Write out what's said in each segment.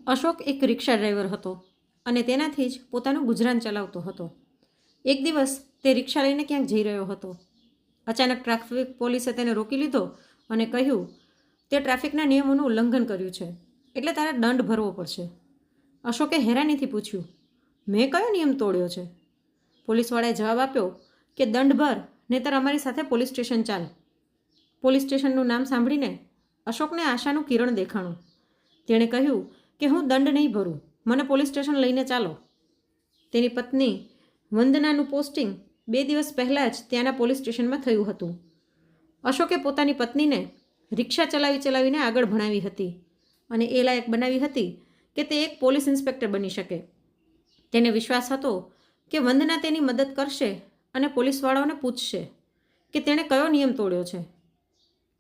અશોક એક રિક્ષા ડ્રાઈવર હતો અને તેનાથી જ પોતાનું ગુજરાન ચલાવતો હતો. એક દિવસ તે રિક્ષા લઈને ક્યાંક જઈ રહ્યો હતો. અચાનક ટ્રાફિક પોલીસે તેને રોકી લીધો અને કહ્યું, તે ટ્રાફિકના નિયમોનું ઉલ્લંઘન કર્યું છે, એટલે તારે દંડ ભરવો પડશે. અશોકે હેરાનીથી પૂછ્યું, મેં કયો નિયમ તોડ્યો છે? પોલીસવાળાએ જવાબ આપ્યો કે દંડ ભર, નહીંતર અમારી સાથે પોલીસ સ્ટેશન ચાલ. પોલીસ સ્ટેશનનું નામ સાંભળીને અશોકને આશાનું કિરણ દેખાણું. તેણે કહ્યું કે હું દંડ નહીં ભરું, મને પોલીસ સ્ટેશન લઈને ચાલો. તેની પત્ની વંદનાનું પોસ્ટિંગ 2 દિવસ પહેલાં જ ત્યાંના પોલીસ સ્ટેશનમાં થયું હતું. અશોકે પોતાની પત્નીને રિક્ષા ચલાવીને આગળ ભણાવી હતી અને એ લાયક બનાવી હતી કે તે એક પોલીસ ઇન્સ્પેક્ટર બની શકે. તેને વિશ્વાસ હતો કે વંદના તેની મદદ કરશે અને પોલીસવાળાઓને પૂછશે કે તેણે કયો નિયમ તોડ્યો છે.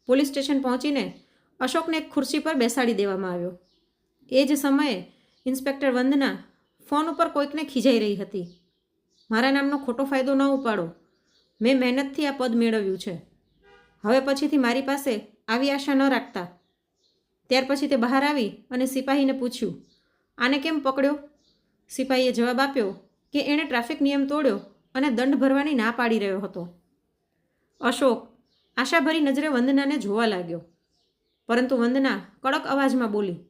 પોલીસ સ્ટેશન પહોંચીને અશોકને એક ખુરશી પર બેસાડી દેવામાં આવ્યો. એ જ સમયે ઇન્સ્પેક્ટર વંદના ફોન ઉપર કોઈકને ખીજાઈ રહી હતી. મારા નામનો ખોટો ફાયદો ન ઉપાડો, મેં મહેનતથી આ પદ મેળવ્યું છે, હવે પછીથી મારી પાસે આવી આશા ન રાખતા. ત્યાર પછી તે બહાર આવી અને સિપાહીને પૂછ્યું, આને કેમ પકડ્યો? સિપાહીએ જવાબ આપ્યો કે એણે ટ્રાફિક નિયમ તોડ્યો અને દંડ ભરવાની ના પાડી રહ્યો હતો. અશોક આશાભરી નજરે વંદનાને જોવા લાગ્યો, પરંતુ વંદના કડક અવાજમાં બોલી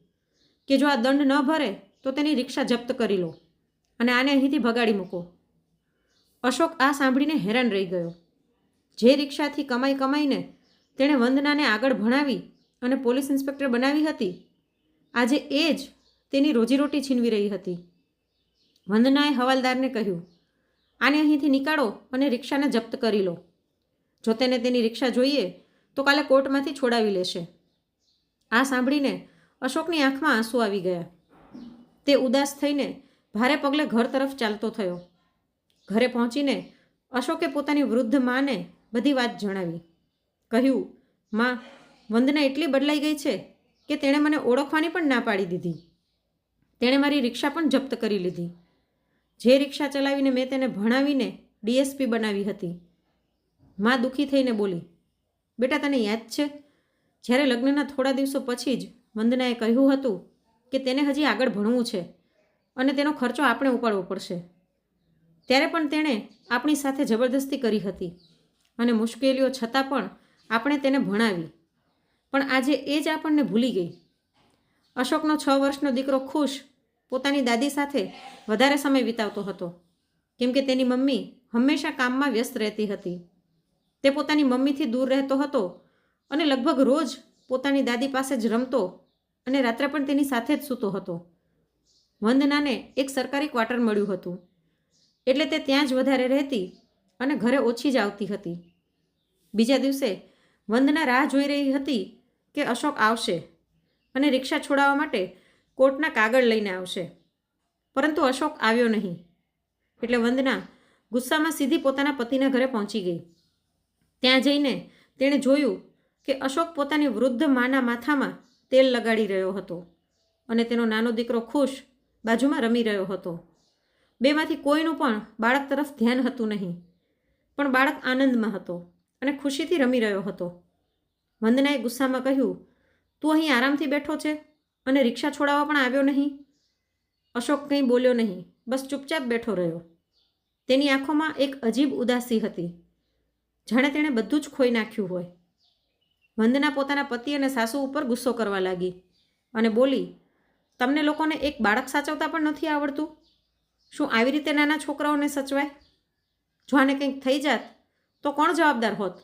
કે જો આ દંડ ન ભરે તો તેની રિક્ષા જપ્ત કરી લો અને આને અહીંથી ભગાડી મૂકો. અશોક આ સાંભળીને હેરાન રહી ગયો. જે રિક્ષાથી કમાઈને તેણે વંદનાને આગળ ભણાવી અને પોલીસ ઇન્સ્પેક્ટર બનાવી હતી, આજે એ જ તેની રોજીરોટી છીનવી રહી હતી. વંદનાએ હવાલદારને કહ્યું, આને અહીંથી નીકાળો અને રિક્ષાને જપ્ત કરી લો. જો તેને તેની રિક્ષા જોઈએ તો કાલે કોર્ટમાંથી છોડાવી લેશે. આ સાંભળીને અશોકની આંખમાં આંસુ આવી ગયા. તે ઉદાસ થઈને ભારે પગલે ઘર તરફ ચાલતો થયો. ઘરે પહોંચીને અશોકે પોતાની વૃદ્ધ માને બધી વાત જણાવી. કહ્યું, માં, વંદના એટલી બદલાઈ ગઈ છે કે તેણે મને ઓળખવાની પણ ના પાડી દીધી. તેણે મારી રિક્ષા પણ જપ્ત કરી લીધી. જે રિક્ષા ચલાવીને મેં તેને ભણાવીને ડીએસપી બનાવી હતી. માં દુઃખી થઈને બોલી, બેટા તને યાદ છે જ્યારે લગ્નના થોડા દિવસો પછી જ વંદનાએ કહ્યું હતું કે તેને હજી આગળ ભણવું છે અને તેનો ખર્ચો આપણે ઉપાડવો પડશે. ત્યારે પણ તેણે આપણી સાથે જબરદસ્તી કરી હતી અને મુશ્કેલીઓ છતાં પણ આપણે તેને ભણાવી. પણ આજે એ જ આપણને ભૂલી ગઈ. અશોકનો 6 વર્ષનો દીકરો ખુશ પોતાની દાદી સાથે વધારે સમય વિતાવતો હતો, કેમ કે તેની મમ્મી હંમેશા કામમાં વ્યસ્ત રહેતી હતી. તે પોતાની મમ્મીથી દૂર રહેતો હતો અને લગભગ રોજ પોતાની દાદી પાસે જ રમતો અને રાત્રે પણ તેની સાથે જ સૂતો હતો. વંદનાને એક સરકારી ક્વાર્ટર મળ્યું હતું, એટલે તે ત્યાં જ વધારે રહેતી અને ઘરે ઓછી જ આવતી હતી. બીજા દિવસે વંદના રાહ જોઈ રહી હતી કે અશોક આવશે અને રિક્ષા છોડાવવા માટે કોર્ટના કાગળ લઈને આવશે, પરંતુ અશોક આવ્યો નહીં. એટલે વંદના ગુસ્સામાં સીધી પોતાના પતિના ઘરે પહોંચી ગઈ. ત્યાં જઈને તેણે જોયું કે અશોક પોતાની વૃદ્ધ માના માથામાં તેલ લગાડી રહ્યો હતો અને તેનો નાનો દીકરો ખુશ બાજુમાં રમી રહ્યો હતો. બેમાંથી કોઈનું પણ બાળક તરફ ધ્યાન હતું નહીં, પણ બાળક આનંદમાં હતો અને ખુશીથી રમી રહ્યો હતો. વંદનાએ ગુસ્સામાં કહ્યું, તું અહીં આરામથી બેઠો છે અને રિક્ષા છોડાવવા પણ આવ્યો નહીં? અશોક કંઈ બોલ્યો નહીં, બસ ચૂપચાપ બેઠો રહ્યો. તેની આંખોમાં એક અજીબ ઉદાસી હતી, જાણે તેણે બધું જ ખોઈ નાખ્યું હોય. વંદના પોતાના પતિ અને સાસુ ઉપર ગુસ્સો કરવા લાગી અને બોલી, તમને લોકોને એક બાળક સાચવતા પણ નથી આવડતું? શું આવી રીતે નાના છોકરાઓને સચવાય? જો આને કંઈક થઈ જાત તો કોણ જવાબદાર હોત?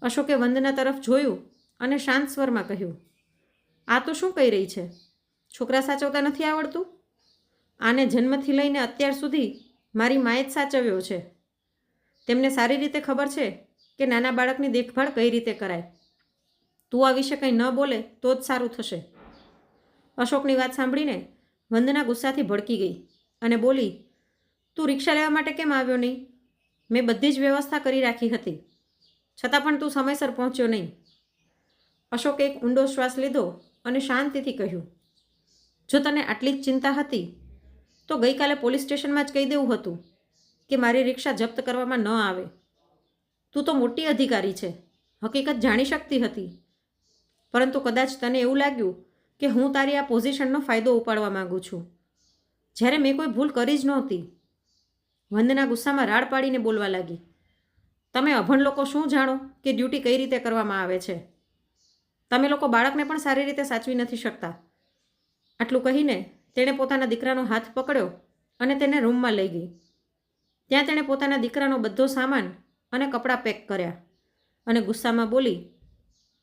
અશોકે વંદના તરફ જોયું અને શાંત સ્વરમાં કહ્યું, આ તો શું કહી રહી છે? છોકરા સાચવતા નથી આવડતું? આને જન્મથી લઈને અત્યાર સુધી મારી માએ જ સાચવ્યો છે. તેમને સારી રીતે ખબર છે કે નાના બાળકની દેખભાળ કઈ રીતે કરાય. તું આ વિશે કંઈ ન બોલે તો જ સારું થશે. અશોકની વાત સાંભળીને વંદના ગુસ્સાથી ભડકી ગઈ અને બોલી, તું રિક્ષા લેવા માટે કેમ આવ્યો નહીં? મેં બધી જ વ્યવસ્થા કરી રાખી હતી, છતાં પણ તું સમયસર પહોંચ્યો નહીં. અશોકે એક ઊંડો શ્વાસ લીધો અને શાંતિથી કહ્યું, જો તને આટલી જ ચિંતા હતી તો ગઈકાલે પોલીસ સ્ટેશનમાં જ કહી દેવું હતું કે મારી રિક્ષા જપ્ત કરવામાં ન આવે. તું તો મોટી અધિકારી છે, હકીકત જાણી શકતી હતી, પરંતુ કદાચ તને એવું લાગ્યું કે હું તારી આ પોઝિશનનો ફાયદો ઉપાડવા માગું છું, જ્યારે મેં કોઈ ભૂલ કરી જ નહોતી. વંદના ગુસ્સામાં રાડ પાડીને બોલવા લાગી, તમે અભણ લોકો શું જાણો કે ડ્યુટી કઈ રીતે કરવામાં આવે છે? તમે લોકો બાળકને પણ સારી રીતે સાચવી નથી શકતા. આટલું કહીને તેણે પોતાના દીકરાનો હાથ પકડ્યો અને તેને રૂમમાં લઈ ગઈ. ત્યાં તેણે પોતાના દીકરાનો બધો સામાન અને કપડાં પેક કર્યા અને ગુસ્સામાં બોલી,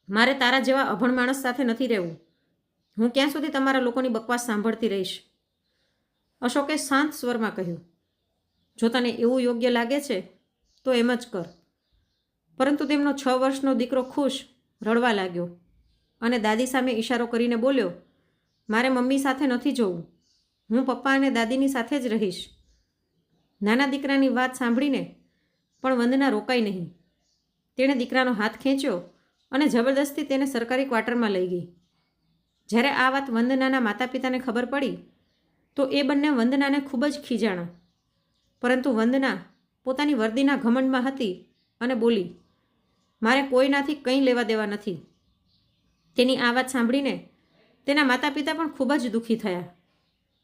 મારે તારા જેવા અભણ માણસ સાથે નથી રહેવું. હું ક્યાં સુધી તમારા લોકોની બકવાસ સાંભળતી રહીશ? અશોકે શાંત સ્વરમાં કહ્યું, જો તને એવું યોગ્ય લાગે છે તો એમ જ કર. પરંતુ તેમનો 6 વર્ષનો દીકરો ખુશ રડવા લાગ્યો અને દાદી સામે ઈશારો કરીને બોલ્યો, મારે મમ્મી સાથે નથી જવું, હું પપ્પા અને દાદીની સાથે જ રહીશ. નાના દીકરાની વાત સાંભળીને પણ વંદના રોકાઈ નહીં. તેણે દીકરાનો હાથ ખેંચ્યો અને જબરદસ્તી તેને સરકારી ક્વાર્ટરમાં લઈ ગઈ. જ્યારે આ વાત વંદનાના માતા પિતાને ખબર પડી તો એ બંને વંદનાને ખૂબ જ ખીજાણા. પરંતુ વંદના પોતાની વર્દીના ઘમંડમાં હતી અને બોલી, મારે કોઈનાથી કંઈ લેવા દેવા નથી. તેની આ વાત સાંભળીને તેના માતા પિતા પણ ખૂબ જ દુઃખી થયા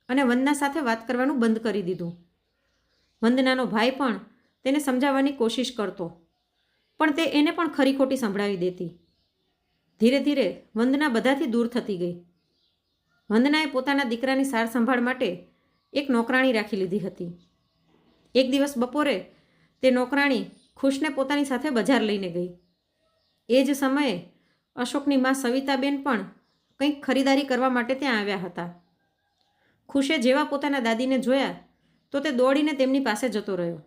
અને વંદના સાથે વાત કરવાનું બંધ કરી દીધું. વંદનાનો ભાઈ પણ તેને સમજાવવાની કોશિશ કરતો, પણ તે એને પણ ખરી ખોટી સંભળાવી દેતી. ધીરે ધીરે વંદના બધાથી દૂર થતી ગઈ. વંદનાએ પોતાના દીકરાની સાર સંભાળ માટે એક નોકરાણી રાખી લીધી હતી. એક દિવસ બપોરે તે નોકરાણી ખુશને પોતાની સાથે બજાર લઈને ગઈ. એ જ સમયે અશોકની મા સવિતાબેન પણ કંઈક ખરીદારી કરવા માટે ત્યાં આવ્યા હતા. ખુશે જેવા પોતાના દાદીને જોયા તો તે દોડીને તેમની પાસે જતો રહ્યો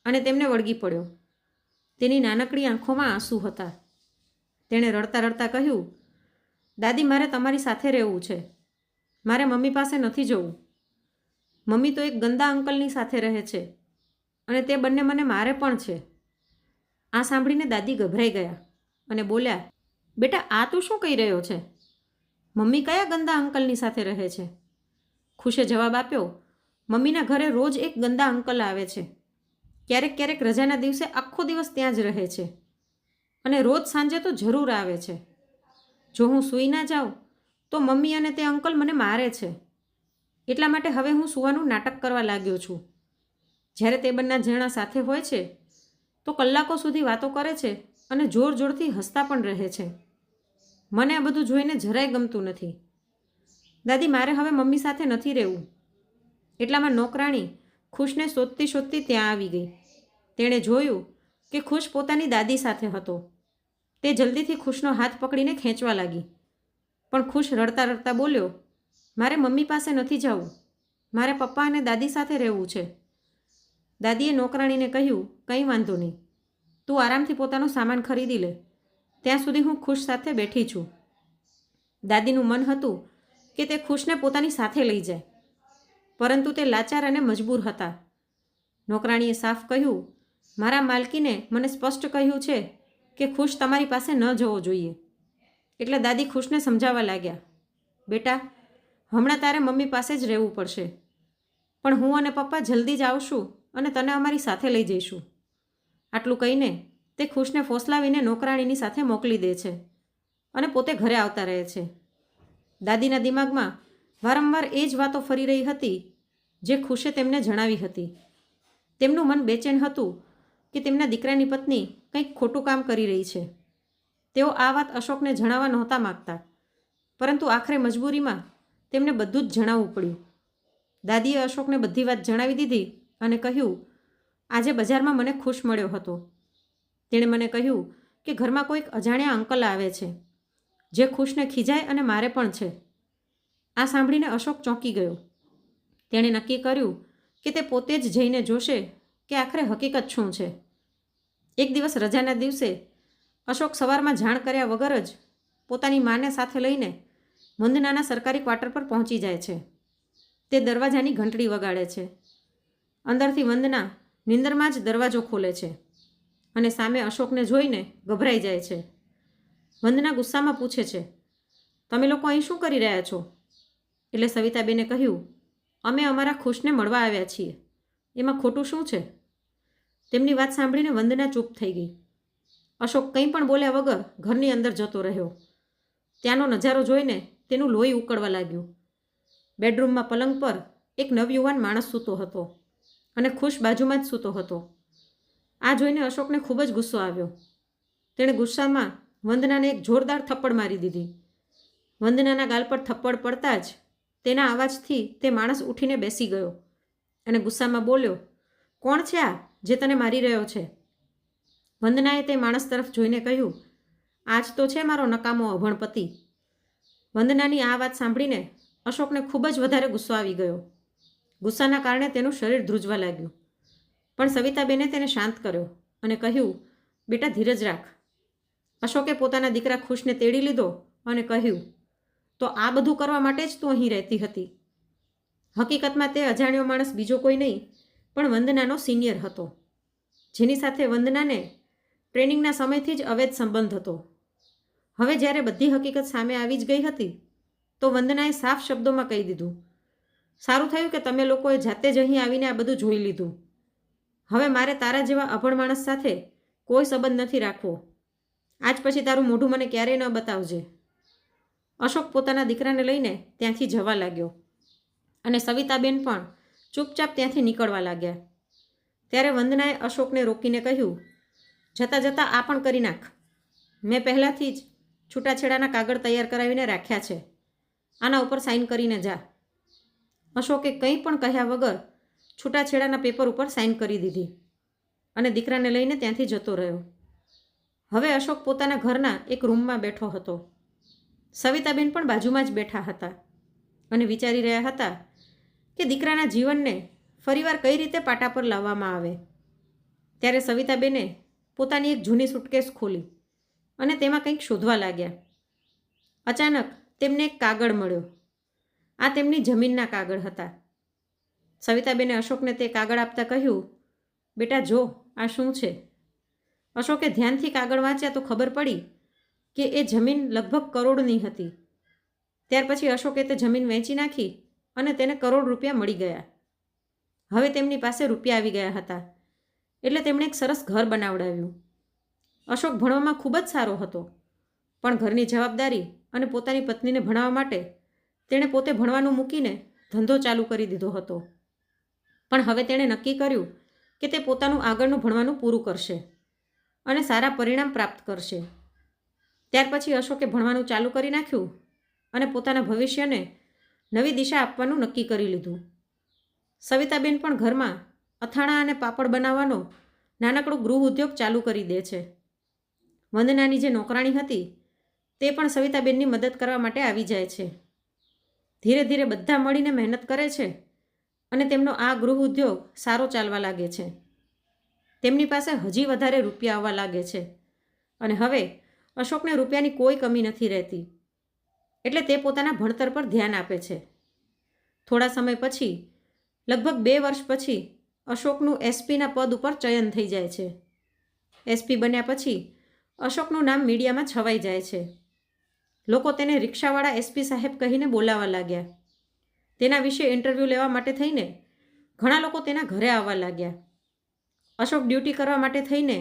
અને તેમને વળગી પડ્યો. તેની નાનકડી આંખોમાં આંસુ હતા. તેણે રડતા રડતા કહ્યું, દાદી, મારે તમારી સાથે રહેવું છે. મારે મમ્મી પાસે નથી જવું. મમ્મી તો એક ગંદા અંકલની સાથે રહે છે અને તે બંને મને મારે પણ છે. આ સાંભળીને દાદી ગભરાઈ ગયા અને બોલ્યા, બેટા, આ તું શું કહી રહ્યો છે? મમ્મી કયા ગંદા અંકલની સાથે રહે છે? ખુશે જવાબ આપ્યો, મમ્મીના ઘરે રોજ એક ગંદા અંકલ આવે છે. ક્યારેક ક્યારેક રજાના દિવસે આખો દિવસ ત્યાં જ રહે છે અને રોજ સાંજે તો જરૂર આવે છે. જો હું સૂઈ ના જાઉં તો મમ્મી અને તે અંકલ મને મારે છે. એટલા માટે હવે હું સૂવાનું નાટક કરવા લાગ્યો છું. જ્યારે તે બંને જણા સાથે હોય છે તો કલાકો સુધી વાતો કરે છે અને જોર જોરથી હસતા પણ રહે છે. મને આ બધું જોઈને જરાય ગમતું નથી. દાદી, મારે હવે મમ્મી સાથે નથી રહેવું. એટલામાં નોકરાણી ખુશને શોધતી શોધતી ત્યાં આવી ગઈ. તેણે જોયું કે ખુશ પોતાની દાદી સાથે હતો. તે જલ્દીથી ખુશનો હાથ પકડીને ખેંચવા લાગી, પણ ખુશ રડતા રડતા બોલ્યો, મારે મમ્મી પાસે નથી જવું. મારે પપ્પા અને દાદી સાથે રહેવું છે. દાદીએ નોકરાણીને કહ્યું, કંઈ વાંધો નહીં, તું આરામથી પોતાનો સામાન ખરીદી લે. ત્યાં સુધી હું ખુશ સાથે બેઠી છું. દાદીનું મન હતું કે તે ખુશને પોતાની સાથે લઈ જાય, પરંતુ તે લાચાર અને મજબૂર હતા. નોકરાણીએ સાફ કહ્યું, મારા માલકીને મને સ્પષ્ટ કહ્યું છે કે ખુશ તમારી પાસે ન જવો જોઈએ. એટલે દાદી ખુશને સમજાવવા લાગ્યા, બેટા, હમણાં તારે મમ્મી પાસે જ રહેવું પડશે, પણ હું અને પપ્પા જલ્દી જ આવશું અને તને અમારી સાથે લઈ જઈશું. આટલું કહીને તે ખુશને ફોસલાવીને નોકરાણીની સાથે મોકલી દે છે અને પોતે ઘરે આવતા રહે છે. દાદીના દિમાગમાં વારંવાર એ જ વાતો ફરી રહી હતી જે ખુશે તેમને જણાવી હતી. તેમનું મન બેચેન હતું કે તેમના દીકરાની પત્ની કંઈક ખોટું કામ કરી રહી છે. તેઓ આ વાત અશોકને જણાવવા નહોતા માગતા, પરંતુ આખરે મજબૂરીમાં તેમને બધું જ જણાવવું પડ્યું. દાદીએ અશોકને બધી વાત જણાવી દીધી અને કહ્યું, આજે બજારમાં મને ખુશ મળ્યો હતો. તેણે મને કહ્યું કે ઘરમાં કોઈક અજાણ્યા અંકલ આવે છે જે ખુશને ખીજાય અને મારે પણ છે. આ સાંભળીને અશોક ચોંકી ગયો. તેણે નક્કી કર્યું કે તે પોતે જ જઈને જોશે કે આખરે હકીકત શું છે. એક દિવસ રજાના દિવસે અશોક સવારમાં જાણ કર્યા વગર જ પોતાની માને સાથે લઈને વંદનાના સરકારી ક્વાર્ટર પર પહોંચી જાય છે. તે દરવાજાની ઘંટડી વગાડે છે. અંદરથી વંદના નિંદરમાં જ દરવાજો ખોલે છે અને સામે અશોકને જોઈને ગભરાઈ જાય છે. વંદના ગુસ્સામાં પૂછે છે, તમે લોકો અહીં શું કરી રહ્યા છો? એટલે સવિતાબેને કહ્યું, અમે અમારા ખુશને મળવા આવ્યા છીએ. એમાં ખોટું શું છે? તેમની વાત સાંભળીને વંદના ચૂપ થઈ ગઈ. અશોક કંઈ પણ બોલ્યા વગર ઘરની અંદર જતો રહ્યો. ત્યાંનો નજારો જોઈને તેનું લોહી ઉકળવા લાગ્યું. બેડરૂમમાં પલંગ પર એક નવયુવાન માણસ સૂતો હતો અને ખુશ બાજુમાં જ સૂતો હતો. આ જોઈને અશોકને ખૂબ જ ગુસ્સો આવ્યો. તેણે ગુસ્સામાં વંદનાને એક જોરદાર થપ્પડ મારી દીધી. વંદનાના ગાલ પર થપ્પડ પડતા જ તેના અવાજથી તે માણસ ઉઠીને બેસી ગયો અને ગુસ્સામાં બોલ્યો, કોણ છે આ જે તને મારી રહ્યો છે? વંદનાએ તે માણસ તરફ જોઈને કહ્યું, આજ તો છે મારો નકામો અભણ પતિ. વંદનાની આ વાત સાંભળીને અશોકને ખૂબ જ વધારે ગુસ્સો આવી ગયો. ગુસ્સાના કારણે તેનું શરીર ધ્રુજવા લાગ્યું. પણ સવિતાબેને તેને શાંત કર્યો અને કહ્યું, બેટા ધીરજ રાખ. અશોકે પોતાના દીકરા ખુશને તેડી લીધો અને કહ્યું, તો આ બધું કરવા માટે જ તું અહીં રહેતી હતી. હકીકતમાં તે અજાણ્યો માણસ બીજો કોઈ નહીં પણ વંદનાનો સિનિયર હતો, જેની સાથે વંદનાને ટ્રેનિંગના સમયથી જ અવૈધ સંબંધ હતો. હવે જ્યારે બધી હકીકત સામે આવી જ ગઈ હતી તો વંદનાએ સાફ શબ્દોમાં કહી દીધું, સારું થયું કે તમે લોકોએ જાતે જ અહીં આવીને આ બધું જોઈ લીધું. હવે મારે તારા જેવા અભણ માણસ સાથે કોઈ સંબંધ નથી રાખવો. આજ પછી તારું મોઢું મને ક્યારેય ન બતાવજે. અશોક પોતાના દીકરાને લઈને ત્યાંથી જવા લાગ્યો અને સવિતાબેન પણ ચૂપચાપ ત્યાંથી નીકળવા લાગ્યા. ત્યારે વંદનાએ અશોકને રોકીને કહ્યું, જતાં જતાં આ પણ કરી નાખ. મેં પહેલાંથી જ છૂટાછેડાના કાગળ તૈયાર કરાવીને રાખ્યા છે. આના ઉપર સાઇન કરીને જા. અશોકે કંઈ પણ કહ્યા વગર છૂટાછેડાના પેપર ઉપર સાઇન કરી દીધી અને દીકરાને લઈને ત્યાંથી જતો રહ્યો. હવે અશોક પોતાના ઘરના એક રૂમમાં બેઠો હતો. સવિતાબેન પણ બાજુમાં જ બેઠા હતા અને વિચારી રહ્યા હતા કે દીકરાના જીવનને ફરીવાર કઈ રીતે પાટા પર લાવવામાં આવે. ત્યારે સવિતાબેને પોતાની એક જૂની સુટકેસ ખોલી અને તેમાં કંઈક શોધવા લાગ્યા. અચાનક તેમને એક કાગળ મળ્યો. આ તેમની જમીનના કાગળ હતા. સવિતાબેને અશોકને તે કાગળ આપતા કહ્યું, બેટા જો આ શું છે? અશોકે ધ્યાનથી કાગળ વાંચ્યા તો ખબર પડી કે એ જમીન લગભગ કરોડની હતી. ત્યાર પછી અશોકે તે જમીન વેચી નાખી અને તેને કરોડ રૂપિયા મળી ગયા. હવે તેમની પાસે રૂપિયા આવી ગયા હતા એટલે તેમણે એક સરસ ઘર બનાવડાવ્યું. અશોક ભણવામાં ખૂબ જ સારો હતો, પણ ઘરની જવાબદારી અને પોતાની પત્નીને ભણાવવા માટે તેણે પોતે ભણવાનું મૂકીને ધંધો ચાલુ કરી દીધો હતો. પણ હવે તેણે નક્કી કર્યું કે તે પોતાનું આગળનું ભણવાનું પૂરું કરશે અને સારા પરિણામ પ્રાપ્ત કરશે. ત્યાર પછી અશોકે ભણવાનું ચાલુ કરી નાખ્યું અને પોતાના ભવિષ્યને નવી દિશા આપવાનું નક્કી કરી લીધું. સવિતાબેન પણ ઘરમાં અથાણાં અને પાપડ બનાવવાનો નાનકડો ગૃહ ઉદ્યોગ ચાલુ કરી દે છે. વંદનાની જે નોકરાણી હતી તે પણ સવિતાબેનની મદદ કરવા માટે આવી જાય છે. ધીરે ધીરે બધા મળીને મહેનત કરે છે અને તેમનો આ ગૃહ ઉદ્યોગ સારો ચાલવા લાગે છે. તેમની પાસે હજી વધારે રૂપિયા આવવા લાગે છે અને હવે અશોકને રૂપિયાની કોઈ કમી નથી રહેતી, એટલે તે પોતાના ભણતર પર ધ્યાન આપે છે. થોડા સમય પછી, લગભગ 2 વર્ષ પછી, અશોકનું એસપીના પદ ઉપર ચયન થઈ જાય છે. એસપી બન્યા પછી અશોકનું નામ મીડિયામાં છવાઈ જાય છે. લોકો તેને રિક્ષાવાળા એસપી સાહેબ કહીને બોલાવવા લાગ્યા. તેના વિશે ઇન્ટરવ્યૂ લેવા માટે થઈને ઘણા લોકો તેના ઘરે આવવા લાગ્યા. અશોક ડ્યુટી કરવા માટે થઈને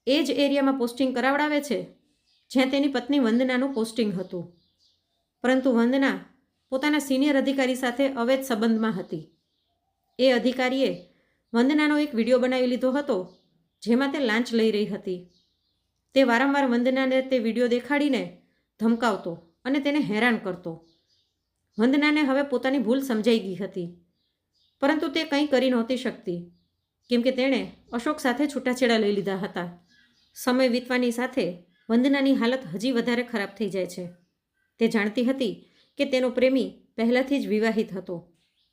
એ જ એરિયામાં પોસ્ટિંગ કરાવડાવે છે જ્યાં તેની પત્ની વંદનાનું પોસ્ટિંગ હતું. પરંતુ વંદના પોતાના સિનિયર અધિકારી સાથે અવૈધ સંબંધમાં હતી. એ અધિકારીએ વંદનાનો એક વિડીયો બનાવી લીધો હતો જેમાં તે લાંચ લઈ રહી હતી. તે વારંવાર વંદનાને તે વિડીયો દેખાડીને ધમકાવતો અને તેને હેરાન કરતો. વંદનાને હવે પોતાની ભૂલ સમજાઈ ગઈ હતી, પરંતુ તે કંઈ કરી નહોતી શકતી કેમ કે તેણે અશોક સાથે છૂટાછેડા લઈ લીધા હતા. સમય વીતવાની સાથે વંદનાની હાલત હજી વધારે ખરાબ થઈ જાય છે. તે જાણતી હતી કે તેનો પ્રેમી પહેલાંથી જ વિવાહિત હતો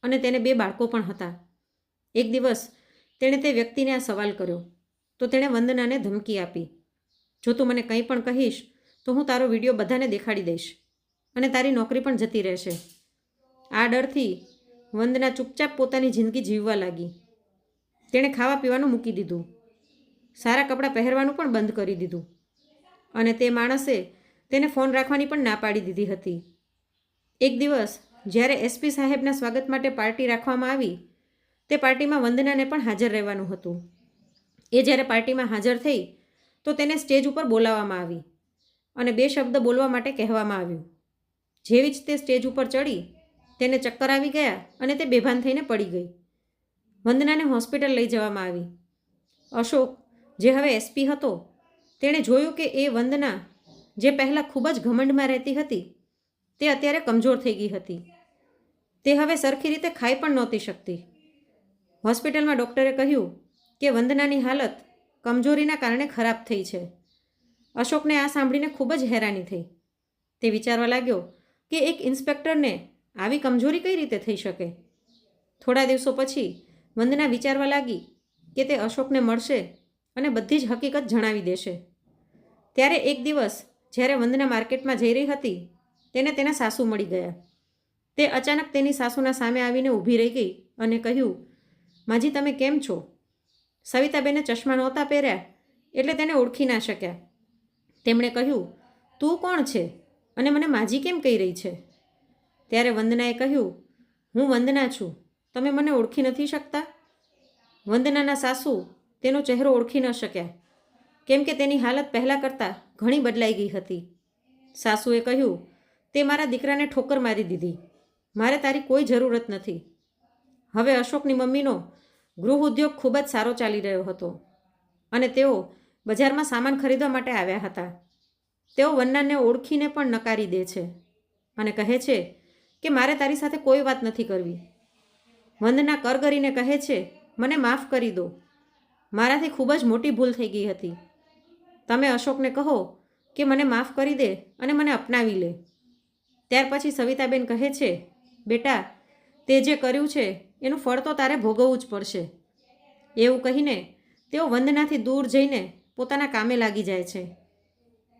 અને તેને 2 બાળકો પણ હતા. એક દિવસ તેણે તે વ્યક્તિને આ સવાલ કર્યો તો તેણે વંદનાને ધમકી આપી, જો તું મને કંઈ પણ કહીશ તો હું તારો વિડીયો બધાને દેખાડી દઈશ અને તારી નોકરી પણ જતી રહેશે. આ ડરથી વંદના ચૂપચાપ પોતાની જિંદગી જીવવા લાગી. તેણે ખાવા પીવાનું મૂકી દીધું, સારા કપડાં પહેરવાનું પણ બંધ કરી દીધું અને તે માણસે તેને ફોન રાખવાની પણ ના પાડી દીધી હતી. એક દિવસ જ્યારે એસપી સાહેબના સ્વાગત માટે પાર્ટી રાખવામાં આવી, તે પાર્ટીમાં વંદનાને પણ હાજર રહેવાનું હતું. એ જ્યારે પાર્ટીમાં હાજર થઈ તો તેને સ્ટેજ ઉપર બોલાવવામાં આવી અને 2 શબ્દ બોલવા માટે કહેવામાં આવ્યું. જેવી જ તે સ્ટેજ ઉપર ચડી તેને ચક્કર આવી ગયા અને તે બેભાન થઈને પડી ગઈ. વંદનાને હોસ્પિટલ લઈ જવામાં આવી. અશોક, જે હવે એસપી હતો, તેણે જોયું કે એ વંદના, જે પહેલાં ખૂબ જ ઘમંડમાં રહેતી હતી, તે અત્યારે કમજોર થઈ ગઈ હતી. તે હવે સરખી રીતે ખાઈ પણ નહોતી શકતી. હોસ્પિટલમાં ડૉક્ટરે કહ્યું કે વંદનાની હાલત કમજોરીના કારણે ખરાબ થઈ છે. અશોકને આ સાંભળીને ખૂબ જ હેરાની થઈ. તે વિચારવા લાગ્યો કે એક ઇન્સ્પેક્ટરને આવી કમજોરી કઈ રીતે થઈ શકે. થોડા દિવસો પછી વંદના વિચારવા લાગી કે તે અશોકને મળશે અને બધી જ હકીકત જણાવી દેશે. ત્યારે એક દિવસ જ્યારે વંદના માર્કેટમાં જઈ રહી હતી, તેને તેના સાસુ મળી ગયા. તે અચાનક તેની સાસુના સામે આવીને ઊભી રહી ગઈ અને કહ્યું, માજી, તમે કેમ છો? સવિતાબેને ચશ્મા નહોતા પહેર્યા એટલે તેને ઓળખી ના શક્યા. તેમણે કહ્યું, તું કોણ છે અને મને માજી કેમ કહી રહી છે? ત્યારે વંદનાએ કહ્યું, હું વંદના છું, તમે મને ઓળખી નથી શકતા? વંદનાના સાસુ તેનો ચહેરો ઓળખી ન શક્યા, કેમ કે તેની હાલત પહેલાં કરતાં ઘણી બદલાઈ ગઈ હતી. સાસુએ કહ્યું, તે મારા દીકરાને ઠોકર મારી દીધી. મારે તારી કોઈ જરૂરત નથી. હવે અશોકની મમ્મીનો ગૃહ ઉદ્યોગ ખૂબ જ સારો ચાલી રહ્યો હતો અને તેઓ બજારમાં સામાન ખરીદવા માટે આવ્યા હતા. તેઓ વંદનાને ઓળખીને પણ નકારી દે છે અને કહે છે કે મારે તારી સાથે કોઈ વાત નથી કરવી. વંદના કરગરીને કહે છે, મને માફ કરી દો, મારાથી ખૂબ જ મોટી ભૂલ થઈ ગઈ હતી. તમે અશોકને કહો કે મને માફ કરી દે અને મને અપનાવી લે. ત્યાર પછી સવિતાબેન કહે છે, બેટા, તે જે કર્યું છે એનું ફળ તો તારે ભોગવવું જ પડશે. એવું કહીને તેઓ વંદનાથી દૂર જઈને પોતાના કામે લાગી જાય છે.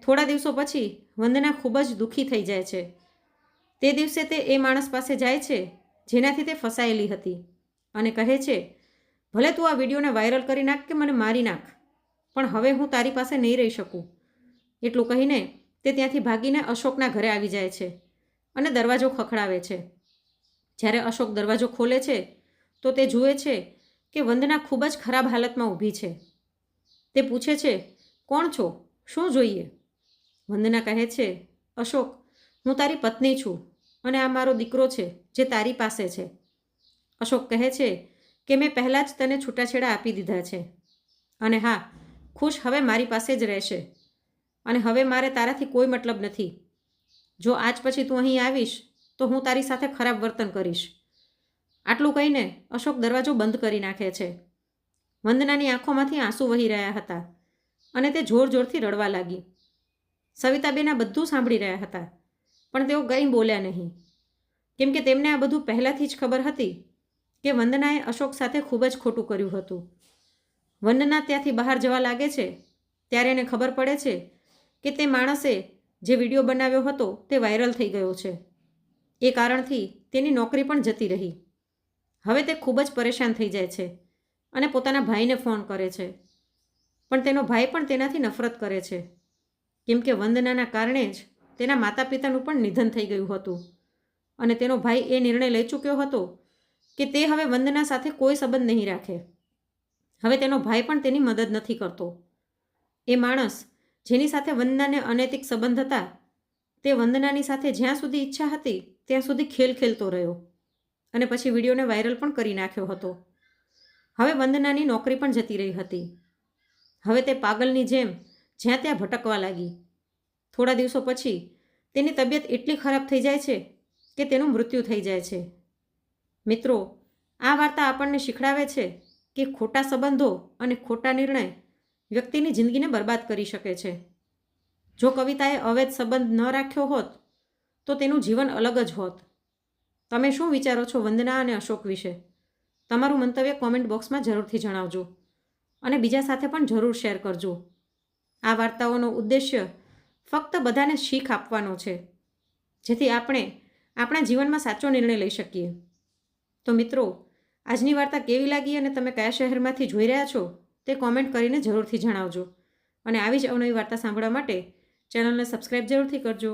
થોડા દિવસો પછી વંદના ખૂબ જ દુઃખી થઈ જાય છે. તે દિવસે તે એ માણસ પાસે જાય છે જેનાથી તે ફસાયેલી હતી અને કહે છે, ભલે તું આ વિડીયોને વાયરલ કરી નાખ કે મને મારી નાખ, પણ હવે હું તારી પાસે નહીં રહી શકું. એટલું કહીને તે ત્યાંથી ભાગીને અશોકના ઘરે આવી જાય છે અને દરવાજો ખખડાવે છે. જ્યારે અશોક દરવાજો ખોલે છે તો તે જુએ છે કે વંદના ખૂબ જ ખરાબ હાલતમાં ઊભી છે. તે પૂછે છે, કોણ છો? શું જોઈએ? વંદના કહે છે, અશોક, હું તારી પત્ની છું અને આ મારો દીકરો છે જે તારી પાસે છે. અશોક કહે છે કે મેં પહેલાં જ તને છૂટાછેડા આપી દીધા છે અને હા, ખુશ હવે મારી પાસે જ રહેશે અને હવે મારે તારાથી કોઈ મતલબ નથી. જો આજ પછી તું અહીં આવીશ તો હું તારી સાથે ખરાબ વર્તન કરીશ. આટલું કહીને અશોક દરવાજો બંધ કરી નાખે છે. વંદનાની આંખોમાંથી આંસુ વહી રહ્યા હતા અને તે જોર જોરથી રડવા લાગી. સવિતાબેન આ બધું સાંભળી રહ્યા હતા, પણ તેઓ કંઈ બોલ્યા નહીં, કેમ કે તેમને આ બધું પહેલાંથી જ ખબર હતી કે વંદનાએ અશોક સાથે ખૂબ જ ખોટું કર્યું હતું. વંદના ત્યાંથી બહાર જવા લાગે છે ત્યારે એને ખબર પડે છે કે તે માણસે જે વિડીયો બનાવ્યો હતો તે વાયરલ થઈ ગયો છે. એ કારણથી તેની નોકરી પણ જતી રહી. હવે તે ખૂબ જ પરેશાન થઈ જાય છે અને પોતાના ભાઈને ફોન કરે છે, પણ તેનો ભાઈ પણ તેનાથી નફરત કરે છે, કેમ કે વંદનાના કારણે જ તેના માતા પિતાનું પણ નિધન થઈ ગયું હતું અને તેનો ભાઈ એ નિર્ણય લઈ ચૂક્યો હતો કે તે હવે વંદના સાથે કોઈ સંબંધ નહીં રાખે. હવે તેનો ભાઈ પણ તેની મદદ નથી કરતો. એ માણસ જેની સાથે વંદનાને અનૈતિક સંબંધ હતા, તે વંદનાની સાથે જ્યાં સુધી ઈચ્છા હતી ત્યાં સુધી ખેલ ખેલતો રહ્યો અને પછી વિડીયોને વાયરલ પણ કરી નાખ્યો હતો. હવે વંદનાની નોકરી પણ જતી રહી હતી. હવે તે પાગલની જેમ જ્યાં ત્યાં ભટકવા લાગી. થોડા દિવસો પછી તેની તબિયત એટલી ખરાબ થઈ જાય છે કે તેનું મૃત્યુ થઈ જાય છે. મિત્રો, આ વાર્તા આપણને શીખડાવે છે કે ખોટા સંબંધો અને ખોટા નિર્ણય વ્યક્તિની જિંદગીને બરબાદ કરી શકે છે. જો કવિતાએ અવૈધ સંબંધ ન રાખ્યો હોત તો તેનું જીવન અલગ જ હોત. તમે શું વિચારો છો વંદના અને અશોક વિશે? તમારું મંતવ્ય કોમેન્ટ બોક્સમાં જરૂરથી જણાવજો અને બીજા સાથે પણ જરૂર શેર કરજો. આ વાર્તાઓનો ઉદ્દેશ્ય ફક્ત બધાને શીખ આપવાનો છે, જેથી આપણે આપણા જીવનમાં સાચો નિર્ણય લઈ શકીએ. તો મિત્રો, આજની વાર્તા કેવી લાગી અને તમે કયા શહેરમાંથી જોઈ રહ્યા છો તે કોમેન્ટ કરીને જરૂરથી જણાવજો અને આવી જ અવનવી વાર્તા સાંભળવા માટે ચેનલને સબસ્ક્રાઈબ જરૂરથી કરજો.